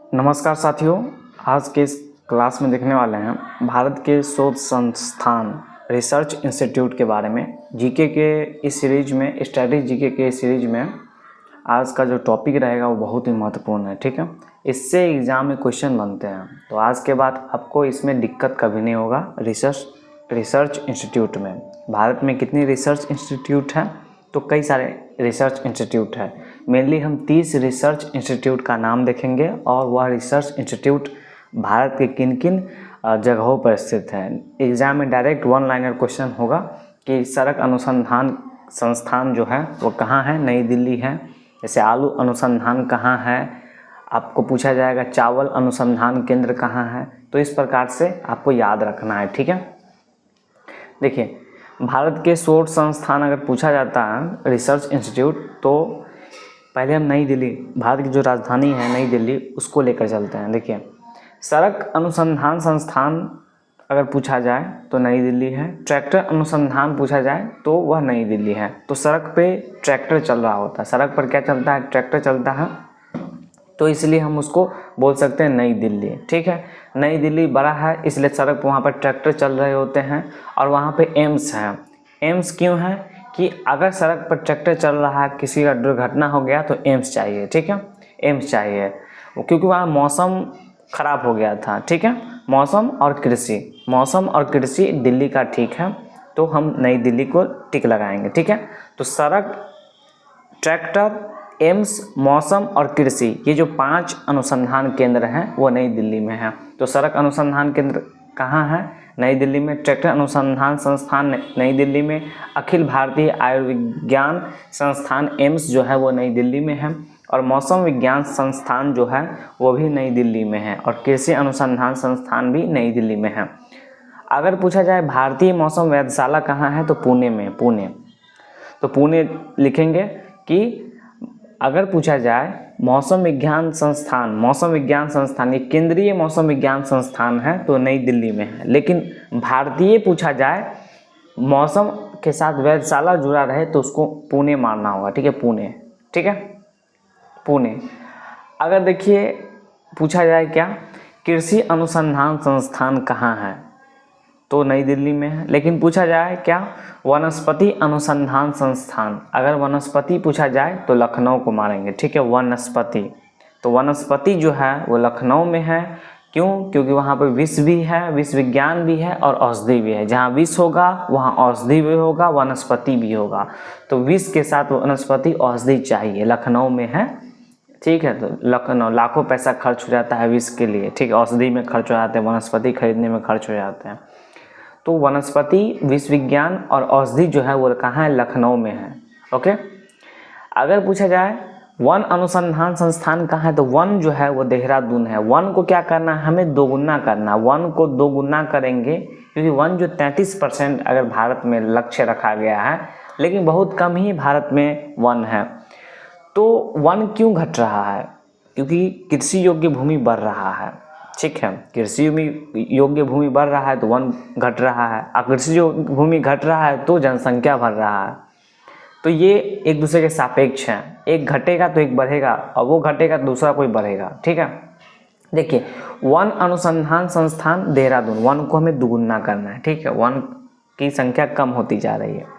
नमस्कार साथियों, आज के इस क्लास में देखने वाले हैं भारत के शोध संस्थान रिसर्च इंस्टीट्यूट के बारे में। जीके के इस सीरीज में, स्टडी जीके के इस सीरीज में आज का जो टॉपिक रहेगा वो बहुत ही महत्वपूर्ण है। ठीक है, इससे एग्ज़ाम में क्वेश्चन बनते हैं, तो आज के बाद आपको इसमें दिक्कत कभी नहीं होगा। रिसर्च इंस्टीट्यूट में भारत में कितनी रिसर्च इंस्टीट्यूट हैं? तो कई सारे रिसर्च इंस्टीट्यूट है। मेनली हम 30 रिसर्च इंस्टीट्यूट का नाम देखेंगे और वह रिसर्च इंस्टीट्यूट भारत के किन किन जगहों पर स्थित है। एग्ज़ाम में डायरेक्ट वन लाइनर क्वेश्चन होगा कि सड़क अनुसंधान संस्थान जो है वो कहाँ है? नई दिल्ली है। जैसे आलू अनुसंधान कहाँ है, आपको पूछा जाएगा चावल अनुसंधान केंद्र कहाँ है। तो इस प्रकार से आपको याद रखना है। ठीक है, देखिए भारत के शोध संस्थान अगर पूछा जाता है रिसर्च इंस्टीट्यूट, तो पहले हम नई दिल्ली, भारत की जो राजधानी है नई दिल्ली, उसको लेकर चलते हैं। देखिए सड़क अनुसंधान संस्थान अगर पूछा जाए तो नई दिल्ली है। ट्रैक्टर अनुसंधान पूछा जाए तो वह नई दिल्ली है। तो सड़क पे ट्रैक्टर चल रहा होता है, सड़क पर क्या चलता है? ट्रैक्टर चलता है, तो इसलिए हम उसको बोल सकते हैं नई दिल्ली। ठीक है, नई दिल्ली बड़ा है इसलिए सड़क वहाँ पर ट्रैक्टर चल रहे होते हैं। और वहाँ पे एम्स है। एम्स क्यों है? कि अगर सड़क पर ट्रैक्टर चल रहा है, किसी का दुर्घटना हो गया तो एम्स चाहिए। ठीक है, एम्स चाहिए क्योंकि वहाँ मौसम ख़राब हो गया था। ठीक है, मौसम और कृषि दिल्ली का ठीक है, तो हम नई दिल्ली को टिक लगाएंगे। ठीक है, तो सड़क, ट्रैक्टर, एम्स, मौसम और कृषि, ये जो 5 अनुसंधान केंद्र हैं वो नई दिल्ली में है। तो सड़क अनुसंधान केंद्र कहाँ है? नई दिल्ली में। ट्रैक्टर अनुसंधान संस्थान नई दिल्ली में। अखिल भारतीय आयुर्विज्ञान संस्थान एम्स जो है वो नई दिल्ली में है। और मौसम विज्ञान संस्थान जो है वो भी नई दिल्ली में है। और कृषि अनुसंधान संस्थान भी नई दिल्ली में है। अगर पूछा जाए भारतीय मौसम वेधशाला कहाँ है, तो पुणे में। तो पुणे लिखेंगे कि अगर पूछा जाए मौसम विज्ञान संस्थान ये केंद्रीय मौसम विज्ञान संस्थान है तो नई दिल्ली में है। लेकिन भारतीय पूछा जाए, मौसम के साथ वेधशाला जुड़ा रहे तो उसको पुणे मानना होगा। ठीक है, पुणे। ठीक है, पुणे। अगर देखिए पूछा जाए क्या, कृषि अनुसंधान संस्थान कहाँ है, तो नई दिल्ली में है। लेकिन पूछा जाए क्या, वनस्पति अनुसंधान संस्थान, अगर वनस्पति पूछा जाए तो लखनऊ को मारेंगे। ठीक है, वनस्पति, तो वनस्पति जो है वो लखनऊ में है। क्यों? क्योंकि वहाँ पर विष भी है, विष विज्ञान भी है और औषधि भी है। जहाँ विष होगा वहाँ औषधि भी होगा, वनस्पति भी होगा। तो विष के साथ वनस्पति औषधि चाहिए, लखनऊ में है। ठीक है, तो लखनऊ, लाखों पैसा खर्च हो जाता है विष के लिए। ठीक है, औषधि में खर्च हो जाते हैं, वनस्पति खरीदने में खर्च हो जाते हैं। तो वनस्पति, विष विज्ञान और औषधि जो है वो कहाँ है? लखनऊ में है। ओके, अगर पूछा जाए वन अनुसंधान संस्थान कहाँ है, तो वन जो है वो देहरादून है। वन को क्या करना है? हमें दोगुना करना। वन को दोगुना करेंगे क्योंकि वन जो 33% अगर भारत में लक्ष्य रखा गया है, लेकिन बहुत कम ही भारत में वन है। तो वन क्यों घट रहा है? क्योंकि कृषि योग्य भूमि बढ़ रहा है। ठीक है, कृषि योग्य भूमि बढ़ रहा है तो वन घट रहा है। कृषि योग्य भूमि घट रहा है तो जनसंख्या बढ़ रहा है। तो ये एक दूसरे के सापेक्ष हैं। एक घटेगा तो एक बढ़ेगा, और वो घटेगा तो दूसरा कोई बढ़ेगा। ठीक है, देखिए वन अनुसंधान संस्थान देहरादून, वन को हमें दुगुना करना है। ठीक है, वन की संख्या कम होती जा रही है।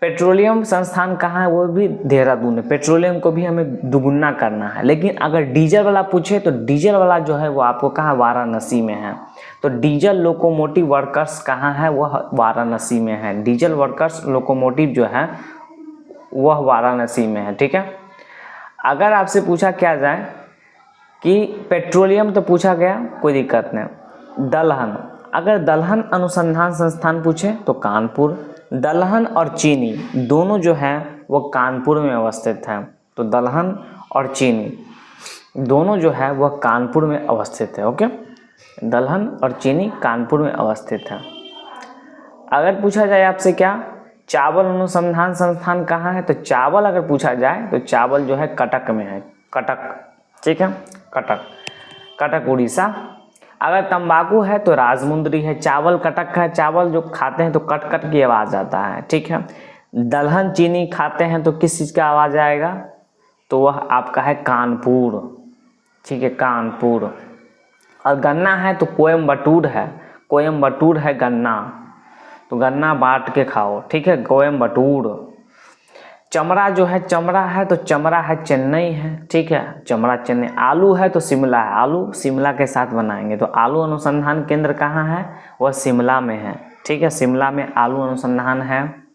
पेट्रोलियम संस्थान कहाँ है? वो भी देहरादून है। पेट्रोलियम को भी हमें दुगुना करना है। लेकिन अगर डीजल वाला पूछे तो डीजल वाला जो है वो आपको कहाँ? वाराणसी में है। तो डीजल लोकोमोटिव वर्कर्स कहाँ है? वह वाराणसी में है। डीजल वर्कर्स लोकोमोटिव जो है वह वाराणसी में है। ठीक है, अगर आपसे पूछा क्या जाए कि पेट्रोलियम तो पूछा गया, कोई दिक्कत नहीं। दलहन, अगर दलहन अनुसंधान संस्थान पूछे तो कानपुर। दलहन और चीनी दोनों जो है वो कानपुर में अवस्थित है। तो दलहन और चीनी दोनों जो है वह कानपुर में अवस्थित है। ओके, दलहन और चीनी कानपुर में अवस्थित है। अगर पूछा जाए आपसे क्या, चावल अनुसंधान संस्थान कहाँ है, तो चावल अगर पूछा जाए तो चावल जो है कटक में है। कटक, ठीक है, कटक उड़ीसा। अगर तंबाकू है तो राजमुंदरी है। चावल कटक का है, चावल जो खाते हैं तो कट कट की आवाज़ आता है। ठीक है, दलहन चीनी खाते हैं तो किस चीज़ का आवाज़ आएगा, तो वह आपका है कानपुर। ठीक है, कानपुर। और गन्ना है तो कोयम्बटूर है, कोयम्बटूर है गन्ना, तो गन्ना बांट के खाओ, ठीक है, कोयम्बटूर। चमड़ा जो है, चमड़ा है तो चमड़ा है चेन्नई है, ठीक है, चमड़ा चेन्नई। आलू है तो शिमला है, आलू शिमला के साथ बनाएंगे, तो आलू अनुसंधान केंद्र कहाँ है, वह शिमला में है, ठीक है, शिमला में आलू अनुसंधान है।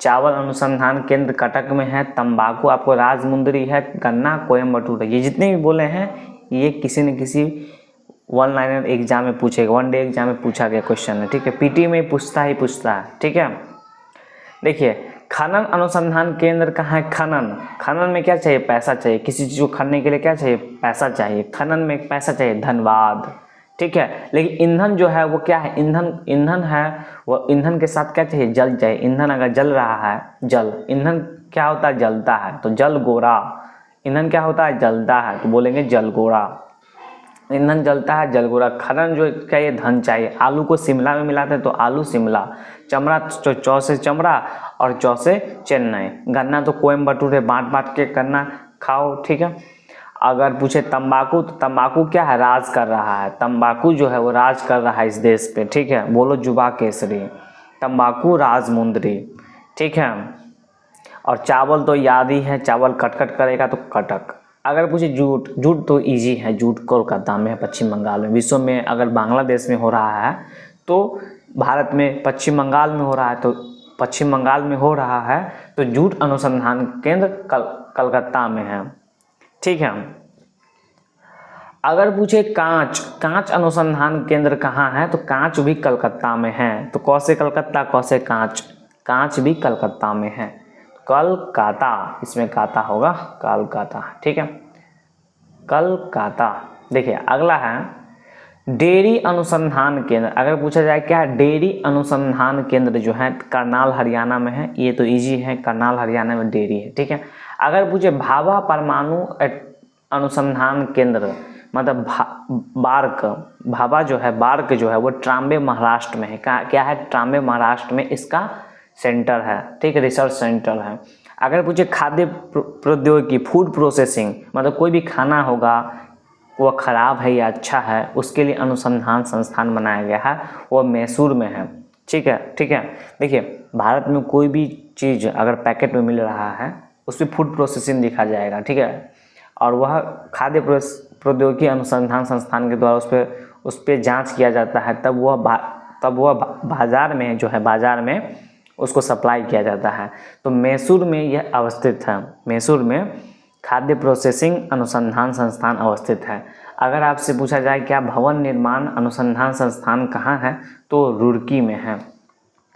चावल अनुसंधान केंद्र कटक में है। तंबाकू आपको राजमुंदरी है। गन्ना कोयम्बटूर है। ये जितने भी बोले हैं ये किसी न किसी वन लाइनर एग्जाम में पूछेगा, वन डे एग्जाम में पूछा गया क्वेश्चन है, ठीक है, पीटी में पूछता है, ठीक है। देखिए, खनन अनुसंधान केंद्र कहाँ है, खनन, खनन में क्या चाहिए, पैसा चाहिए, किसी चीज़ को खनने के लिए क्या चाहिए, पैसा चाहिए, खनन में पैसा चाहिए, धनबाद, ठीक है। लेकिन ईंधन जो है वो क्या है, ईंधन है, वो ईंधन के साथ क्या चाहिए, जल चाहिए। ईंधन अगर जल रहा है, जल, ईंधन क्या होता है, जलता है, तो जल गोरा। ईंधन क्या होता है, जलता है, तो बोलेंगे जलगोरा। ईंधन जलता है, जलगोरा। खनन जो चाहिए, धन चाहिए। आलू को शिमला में मिलाते हैं तो आलू शिमला। चमड़ा चौ से चमड़ा और चौ से चेन्नई। गन्ना तो कोयम्बटूर है, बांट के गन्ना खाओ, ठीक है। अगर पूछे तंबाकू, तो तंबाकू क्या है, राज कर रहा है। तंबाकू जो है वो राज कर रहा है इस देश पे, ठीक है, बोलो जुबा केसरी। तंबाकू राजमुंदरी, ठीक है। और चावल तो याद ही है, चावल कटकट करेगा तो कटक। अगर पूछे जूट, जूट तो इजी है, जूट कोलकाता में है, पश्चिम बंगाल में। विश्व में अगर बांग्लादेश में हो रहा है तो भारत में पश्चिम बंगाल में हो रहा है, तो पश्चिम बंगाल में हो रहा है तो जूट अनुसंधान केंद्र कलकत्ता में है, ठीक है। अगर पूछे कांच, कांच अनुसंधान केंद्र कहाँ है, तो कांच भी कलकत्ता में है। तो कौसे कलकत्ता, कौसे कांच, कांच भी कलकत्ता में है, कलकाता, इसमें काता होगा, कलकाता, ठीक है, कलकाता। देखिए अगला है डेयरी अनुसंधान केंद्र। अगर पूछा जाए क्या, डेयरी अनुसंधान केंद्र जो है करनाल हरियाणा में है। ये तो इजी है, करनाल हरियाणा में डेयरी है, ठीक है। अगर पूछे भाभा परमाणु अनुसंधान केंद्र, मतलब बार्क, भाभा जो है, बार्क जो है वो ट्राम्बे महाराष्ट्र में है। क्या है, ट्राम्बे महाराष्ट्र में इसका सेंटर है, ठीक है, रिसर्च सेंटर है। अगर पूछे खाद्य प्रौद्योगिकी, फूड प्रोसेसिंग, मतलब कोई भी खाना होगा वो ख़राब है या अच्छा है, उसके लिए अनुसंधान संस्थान बनाया गया है, वो मैसूर में है, ठीक है, ठीक है। देखिए भारत में कोई भी चीज़ अगर पैकेट में मिल रहा है उस पर फूड प्रोसेसिंग लिखा जाएगा, ठीक है, और वह खाद्य प्रौद्योगिकी अनुसंधान संस्थान के द्वारा उस पर जाँच किया जाता है, तब वह बाज़ार में जो है, बाज़ार में उसको सप्लाई किया जाता है। तो मैसूर में यह अवस्थित है, मैसूर में खाद्य प्रोसेसिंग अनुसंधान संस्थान अवस्थित है। अगर आपसे पूछा जाए क्या भवन निर्माण अनुसंधान संस्थान कहाँ है, तो रुड़की में है।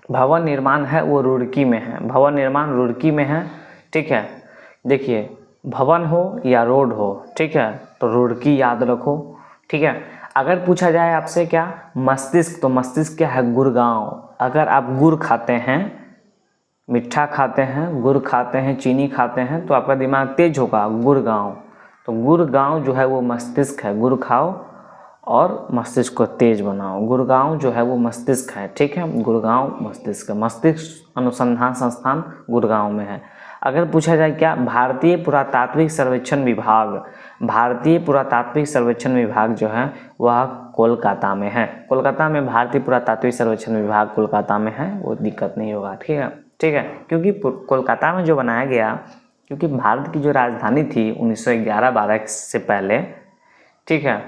भवन निर्माण है वो रुड़की में है, भवन निर्माण रुड़की में है, ठीक है। देखिए भवन हो या रोड हो, ठीक है, तो रुड़की याद रखो, ठीक है। अगर पूछा जाए आपसे क्या मस्तिष्क, तो मस्तिष्क क्या है, गुड़गांव। अगर आप गुड़ खाते हैं, मिठा खाते हैं, गुड़ खाते हैं, चीनी खाते हैं, तो आपका दिमाग तेज होगा, गुड़गांव। तो गुड़गांव जो है वो मस्तिष्क है, गुड़ खाओ और मस्तिष्क को तेज बनाओ। गुड़गांव जो है वो मस्तिष्क है, ठीक है, गुड़गांव मस्तिष्क, मस्तिष्क अनुसंधान संस्थान गुड़गांव में है। अगर पूछा जाए क्या भारतीय पुरातात्विक सर्वेक्षण विभाग, भारतीय पुरातात्विक सर्वेक्षण विभाग जो है वह कोलकाता में है। कोलकाता में भारतीय पुरातात्विक सर्वेक्षण विभाग कोलकाता में है, वो दिक्कत नहीं होगा, ठीक है, ठीक है। क्योंकि कोलकाता में जो बनाया गया, क्योंकि भारत की जो राजधानी थी 1911-12 से पहले, ठीक है,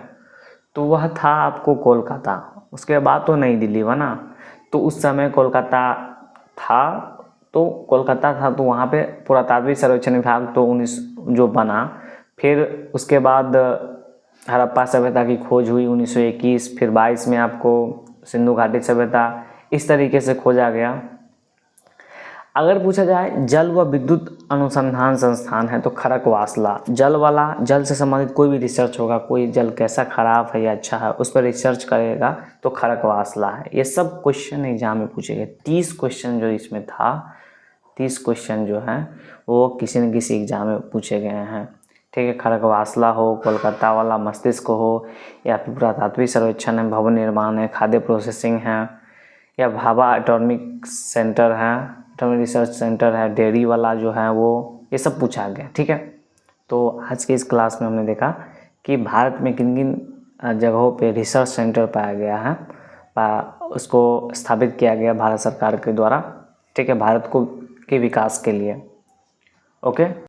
तो वह था आपको कोलकाता। उसके बाद तो नई दिल्ली बना, तो उस समय कोलकाता था, तो कोलकाता था, तो वहाँ पे पुरातात्विक सर्वेक्षण विभाग तो 19 जो बना। फिर उसके बाद हड़प्पा सभ्यता की खोज हुई 1921, फिर 22 में आपको सिंधु घाटी सभ्यता, इस तरीके से खोजा गया। अगर पूछा जाए जल व विद्युत अनुसंधान संस्थान है, तो खड़गवासला। जल वाला, जल से संबंधित कोई भी रिसर्च होगा, कोई जल कैसा खराब है या अच्छा है उस पर रिसर्च करेगा, तो खड़गवासला है। ये सब क्वेश्चन एग्जाम में पूछे गए। 30 क्वेश्चन जो इसमें था, 30 क्वेश्चन जो हैं वो किसी न किसी एग्जाम में पूछे गए हैं, ठीक है। खड़गवासला हो, कोलकाता वाला मस्तिष्क हो, या फिर पुरातात्विक सर्वेक्षण है, भवन निर्माण है, खाद्य प्रोसेसिंग है, या भाभा एटॉमिक सेंटर है, एटॉमिक रिसर्च सेंटर है, डेयरी वाला जो है वो, ये सब पूछा गया, ठीक है। तो आज के इस क्लास में हमने देखा कि भारत में किन किन जगहों पे रिसर्च सेंटर पाया गया है, उसको स्थापित किया गया भारत सरकार के द्वारा, ठीक है, भारत को के विकास के लिए। ओके।